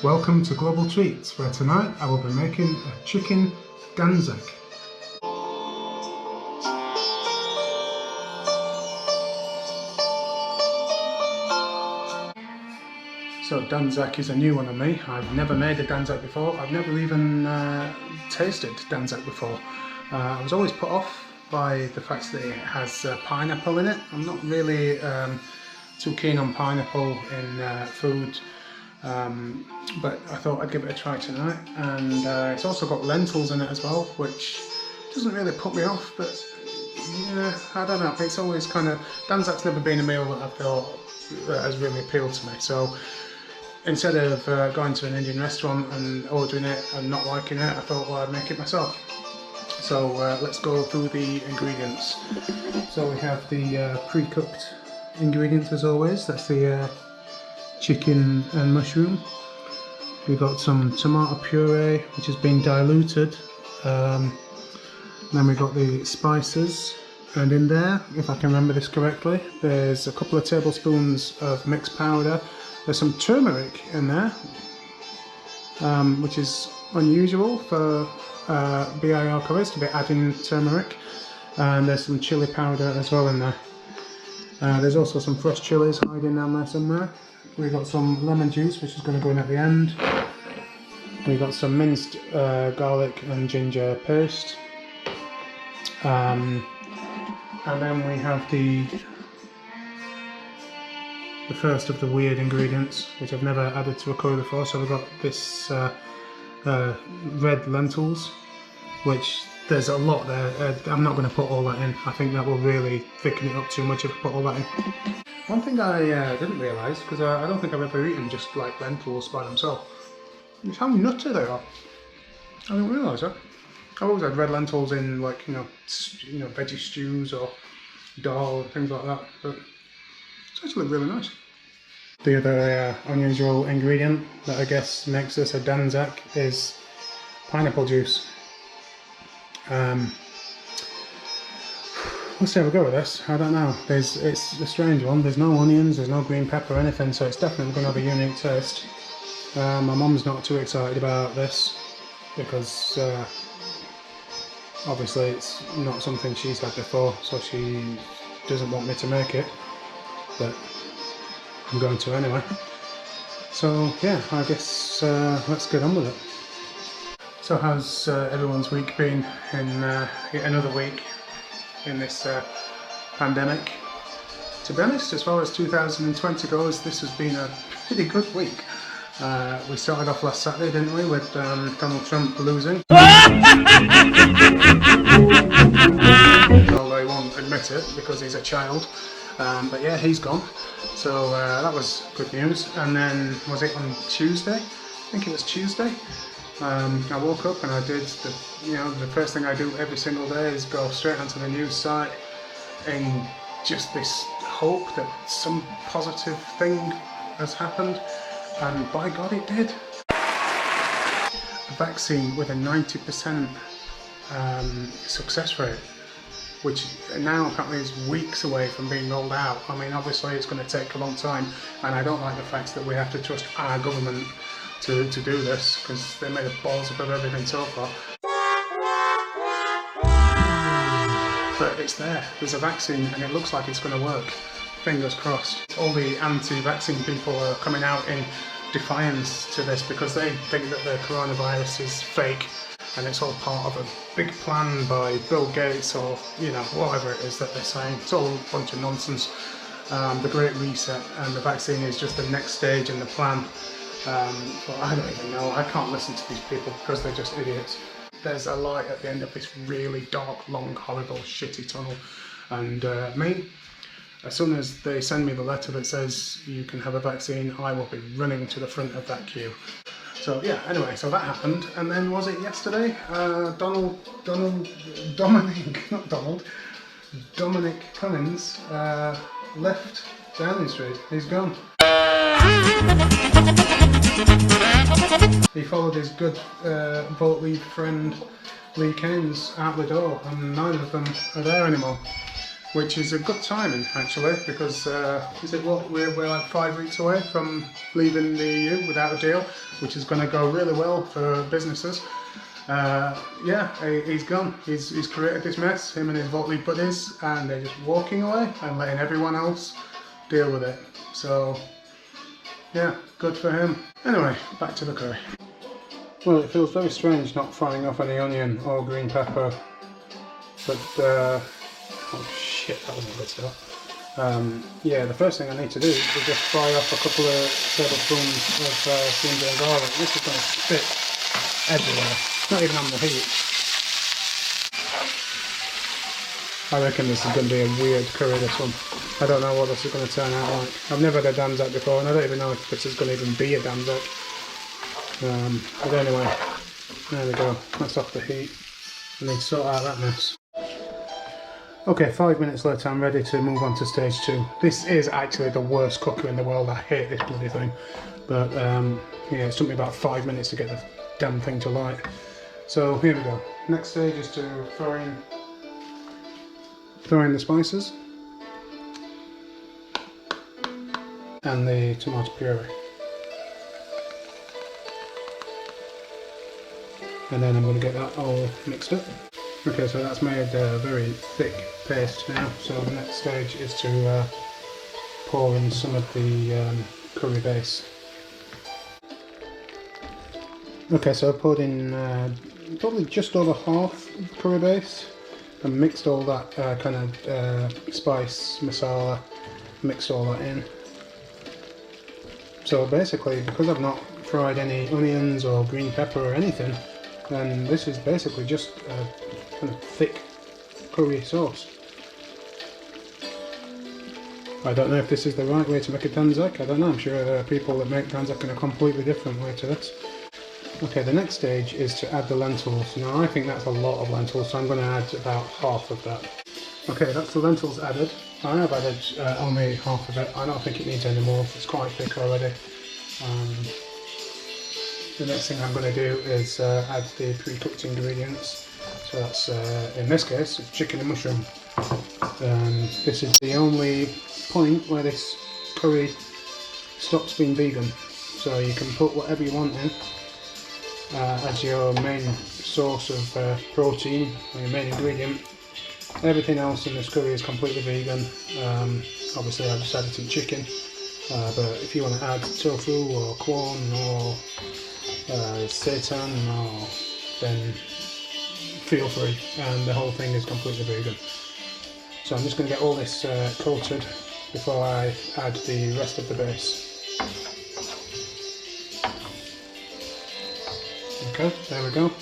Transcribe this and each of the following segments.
Welcome to Global Treats, where tonight I will be making a chicken dhansak. So dhansak is a new one on me. I've never made a dhansak before. I've never even tasted dhansak before. I was always put off by the fact that it has pineapple in it. I'm not really too keen on pineapple in food. But I thought I'd give it a try tonight, and it's also got lentils in it as well, which doesn't really put me off, but yeah, I don't know, it's always kind of, dhanzak's never been a meal that I thought that has really appealed to me, so instead of going to an Indian restaurant and ordering it and not liking it, I thought, well, I'd make it myself. So let's go through the ingredients. So we have the pre-cooked ingredients as always. That's the chicken and mushroom. We've got some tomato puree which has been diluted. Then we've got the spices, and in there, if I can remember this correctly, there's a couple of tablespoons of mixed powder. There's some turmeric in there, which is unusual for BIR curries to be adding turmeric, and there's some chili powder as well in there. There's also some fresh chilies hiding down there somewhere. We've got some lemon juice which is going to go in at the end. We've got some minced garlic and ginger paste. And then we have the first of the weird ingredients, which I've never added to a curry before. So we've got this red lentils, which there's a lot there. I'm not going to put all that in. I think that will really thicken it up too much if I put all that in. One thing I didn't realise, because I don't think I've ever eaten just like lentils by themselves, is how nutty they are. I didn't realise that. I've always had red lentils in, like, you know, veggie stews or dal and things like that, but it's actually really nice. The other unusual ingredient that I guess makes this a dhansak is pineapple juice. Let's see how we go with this. I don't know. It's a strange one. There's no onions, there's no green pepper or anything, so it's definitely going to have a unique taste. My mum's not too excited about this because obviously it's not something she's had before, so she doesn't want me to make it, but I'm going to anyway. So yeah, I guess let's get on with it. So how's everyone's week been in yet another week in this pandemic? To be honest, as far as 2020 goes, this has been a pretty good week. We started off last Saturday, didn't we, with Donald Trump losing. Although he won't admit it because he's a child. But yeah, he's gone. So that was good news. And then, was it on Tuesday? I think it was Tuesday. I woke up and I did the first thing I do every single day is go straight onto the news site in just this hope that some positive thing has happened, and by God it did. A vaccine with a 90% success rate, which now apparently is weeks away from being rolled out. I mean, obviously it's going to take a long time, and I don't like the fact that we have to trust our government to do this, because they made a balls up of everything so far. But it's there, there's a vaccine and it looks like it's going to work. Fingers crossed. All the anti-vaccine people are coming out in defiance to this because they think that the coronavirus is fake and it's all part of a big plan by Bill Gates or, whatever it is that they're saying. It's all a bunch of nonsense. The Great Reset and the vaccine is just the next stage in the plan. But I don't even know. I can't listen to these people because they're just idiots. There's a light at the end of this really dark, long, horrible, shitty tunnel. And me, as soon as they send me the letter that says you can have a vaccine, I will be running to the front of that queue. So yeah, anyway, so that happened. And then was it yesterday? Dominic Cummings left Downing Street. He's gone. He followed his good vote leave friend Lee Keynes out the door, and neither of them are there anymore. which is a good timing actually, because is it what we're like 5 weeks away from leaving the EU without a deal, which is going to go really well for businesses. Yeah, he's gone. He's created this mess, him and his Vault League buddies, and they're just walking away and letting everyone else deal with it. So yeah, good for him. Anyway, back to the curry. Well, it feels very strange not frying off any onion or green pepper, but oh shit, that wasn't good stuff. Yeah, the first thing I need to do is just fry off a couple of tablespoons of ginger and garlic. This is going to spit everywhere. It's not even on the heat. I reckon this is going to be a weird curry, this one. I don't know what this is going to turn out like. I've never had a dhansak before, and I don't even know if this is going to even be a dhansak. But anyway, there we go. That's off the heat. I need to sort out that mess. Okay, 5 minutes later I'm ready to move on to stage 2. This is actually the worst cooker in the world. I hate this bloody thing. But yeah, it took me about 5 minutes to get the damn thing to light. So here we go. Next stage is to throw in the spices and the tomato puree. And then I'm going to get that all mixed up. Okay, so that's made a very thick paste now, so the next stage is to pour in some of the curry base. Okay, so I poured in probably just over half of the curry base and mixed all that kind of spice, masala, mixed all that in. So basically, because I've not fried any onions or green pepper or anything, then this is basically just a kind of thick curry sauce. I don't know if this is the right way to make a dhansak. I don't know, I'm sure there are people that make dhansak in a completely different way to this. Okay, the next stage is to add the lentils. Now I think that's a lot of lentils, so I'm going to add about half of that. Okay, that's the lentils added. I have added only half of it. I don't think it needs any more, it's quite thick already. The next thing I'm going to do is add the pre-cooked ingredients. So that's, in this case, it's chicken and mushroom. This is the only point where this curry stops being vegan. So you can put whatever you want in as your main source of protein, or your main ingredient. Everything else in this curry is completely vegan. Obviously I've just added some chicken, but if you want to add tofu or corn or seitan, then feel free, and the whole thing is completely vegan. So I'm just going to get all this coated before I add the rest of the base. Okay, there we go.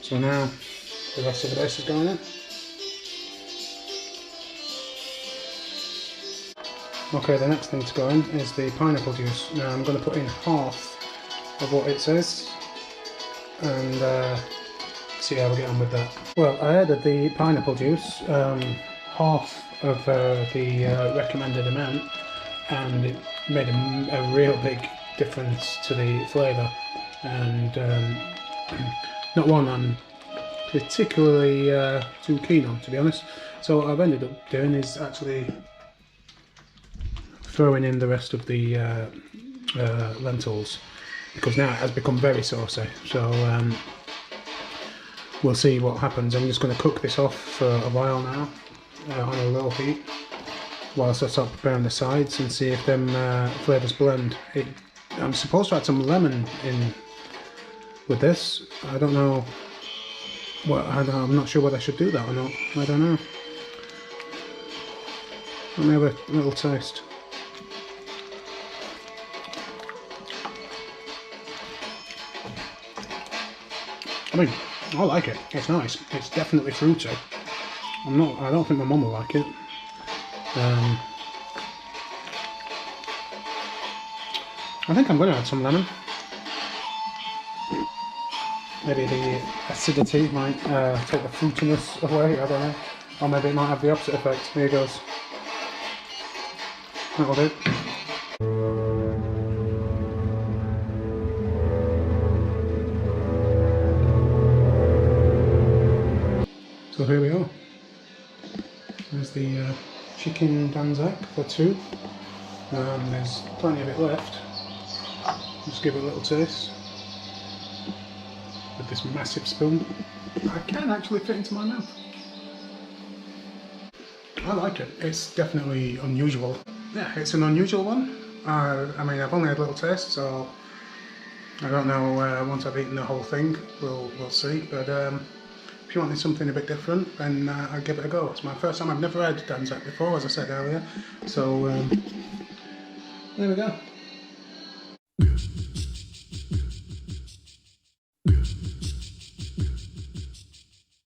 So now the rest of the base is going in. Okay, the next thing to go in is the pineapple juice. Now I'm going to put in half of what it says and see how we get on with that. Well, I added the pineapple juice, half of the recommended amount, and it made a real big difference to the flavour, and not one I'm particularly too keen on, to be honest. So what I've ended up doing is actually throwing in the rest of the lentils, because now it has become very saucy. So we'll see what happens. I'm just going to cook this off for a while now on a low heat whilst I start preparing the sides and see if them flavours blend. I'm supposed to add some lemon in with this. I don't know. I'm not sure whether I should do that or not. I don't know. Let me have a little taste. I mean, I like it. It's nice. It's definitely fruity. I don't think my mum will like it. I think I'm going to add some lemon. Maybe the acidity might take the fruitiness away, I don't know. Or maybe it might have the opposite effect. Here goes. That'll do. So here we are. There's the chicken dhansak for two. There's plenty of it left. Just give it a little taste with this massive spoon. I can actually fit into my mouth. I like it. It's definitely unusual. Yeah, it's an unusual one. I mean, I've only had a little taste, so I don't know. Once I've eaten the whole thing, we'll see. But if you wanted something a bit different, then I'd give it a go. It's my first time. I've never had dhansak before, as I said earlier. So there we go.